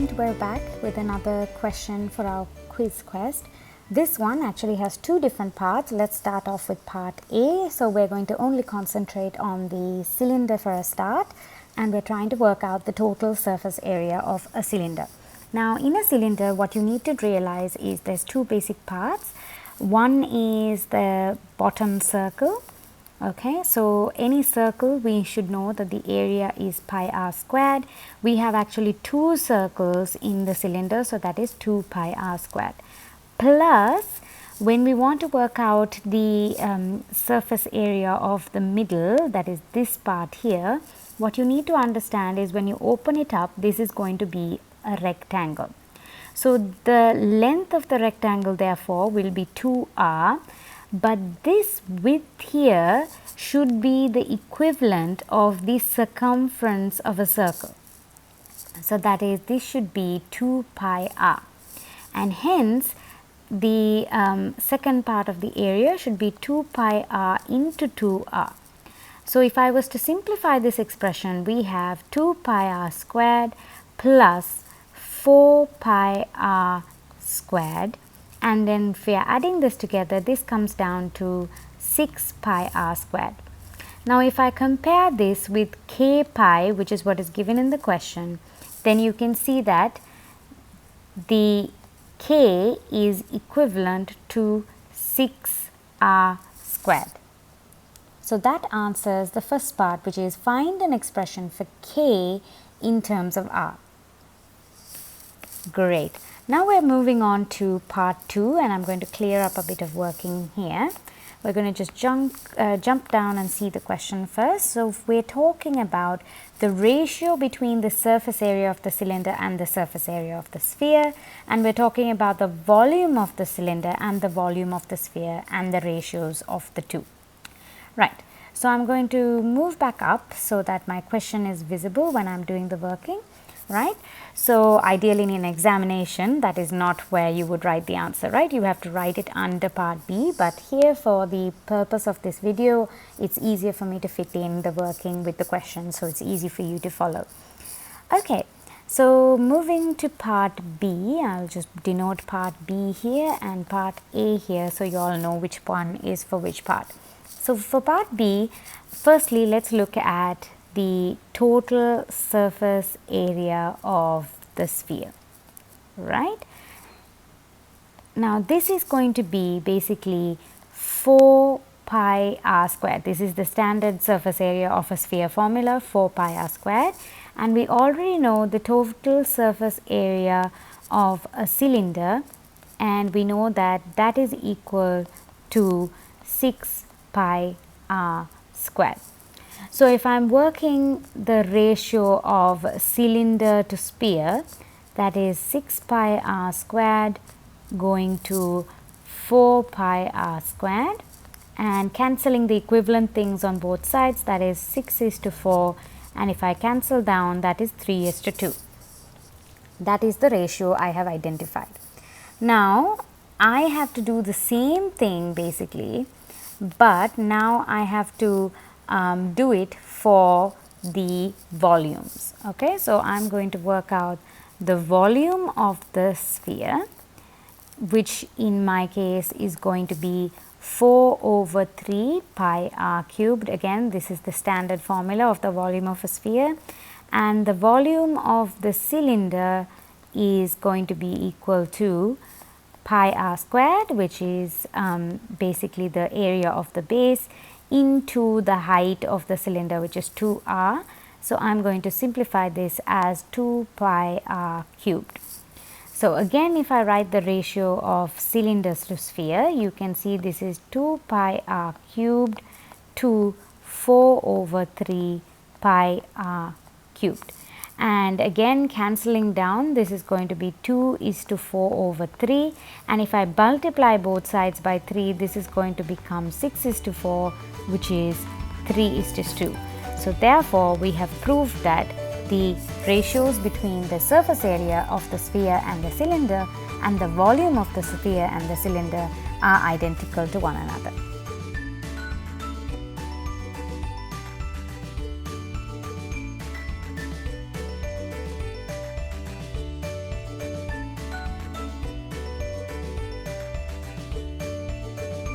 and we're back with another question for our quiz quest. This one actually has two different parts. Let's start off with part A. So we're going to only concentrate on the cylinder for a start, and we're trying to work out the total surface area of a cylinder. Now in a cylinder, what you need to realize is there's two basic parts. One is the bottom circle. Okay, so any circle, we should know that the area is pi r squared. We have actually two circles in the cylinder, so that is 2 pi r squared. Plus, when we want to work out the surface area of the middle, that is this part here, what you need to understand is when you open it up, this is going to be a rectangle. So the length of the rectangle therefore will be 2r. But this width here should be the equivalent of the circumference of a circle. So that is, this should be 2 pi r, and hence the second part of the area should be 2 pi r into 2r. So if I was to simplify this expression, we have 2 pi r squared plus 4 pi r squared. And then if we are adding this together, this comes down to 6 pi r squared. Now if I compare this with k pi, which is what is given in the question, then you can see that the k is equivalent to 6 r squared. So that answers the first part, which is find an expression for k in terms of r. Great. Now we're moving on to part 2, and I'm going to clear up a bit of working here. We're going to just jump down and see the question first. So if we're talking about the ratio between the surface area of the cylinder and the surface area of the sphere, and we're talking about the volume of the cylinder and the volume of the sphere and the ratios of the two. Right. So I'm going to move back up so that my question is visible when I'm doing the working. Right. So ideally in an examination, that is not where you would write the answer, right? You have to write it under part B, but here for the purpose of this video, it's easier for me to fit in the working with the question, so it's easy for you to follow. Okay, so moving to part B, I'll just denote part B here and part A here, so you all know which one is for which part. So for part B, firstly let's look at the total surface area of the sphere, right? Now this is going to be basically 4 pi r squared. This is the standard surface area of a sphere formula, 4 pi r squared, and we already know the total surface area of a cylinder, and we know that that is equal to 6 pi r squared. So if I am working the ratio of cylinder to sphere, that is 6 pi r squared going to 4 pi r squared, and cancelling the equivalent things on both sides, that is 6:4, and if I cancel down, that is 3:2. That is the ratio I have identified. Now I have to do the same thing basically, but now I have to do it for the volumes. Okay, so I'm going to work out the volume of the sphere, which in my case is going to be 4/3 pi r cubed. Again, this is the standard formula of the volume of a sphere, and the volume of the cylinder is going to be equal to pi r squared, which is basically the area of the base, into the height of the cylinder, which is 2r. So I'm going to simplify this as 2 pi r cubed. So again, if I write the ratio of cylinders to sphere, you can see this is 2 pi r cubed to 4/3 pi r cubed. And again, cancelling down, this is going to be 2:4/3, and if I multiply both sides by 3, this is going to become 6:4, which is 3:2. So therefore, we have proved that the ratios between the surface area of the sphere and the cylinder and the volume of the sphere and the cylinder are identical to one another.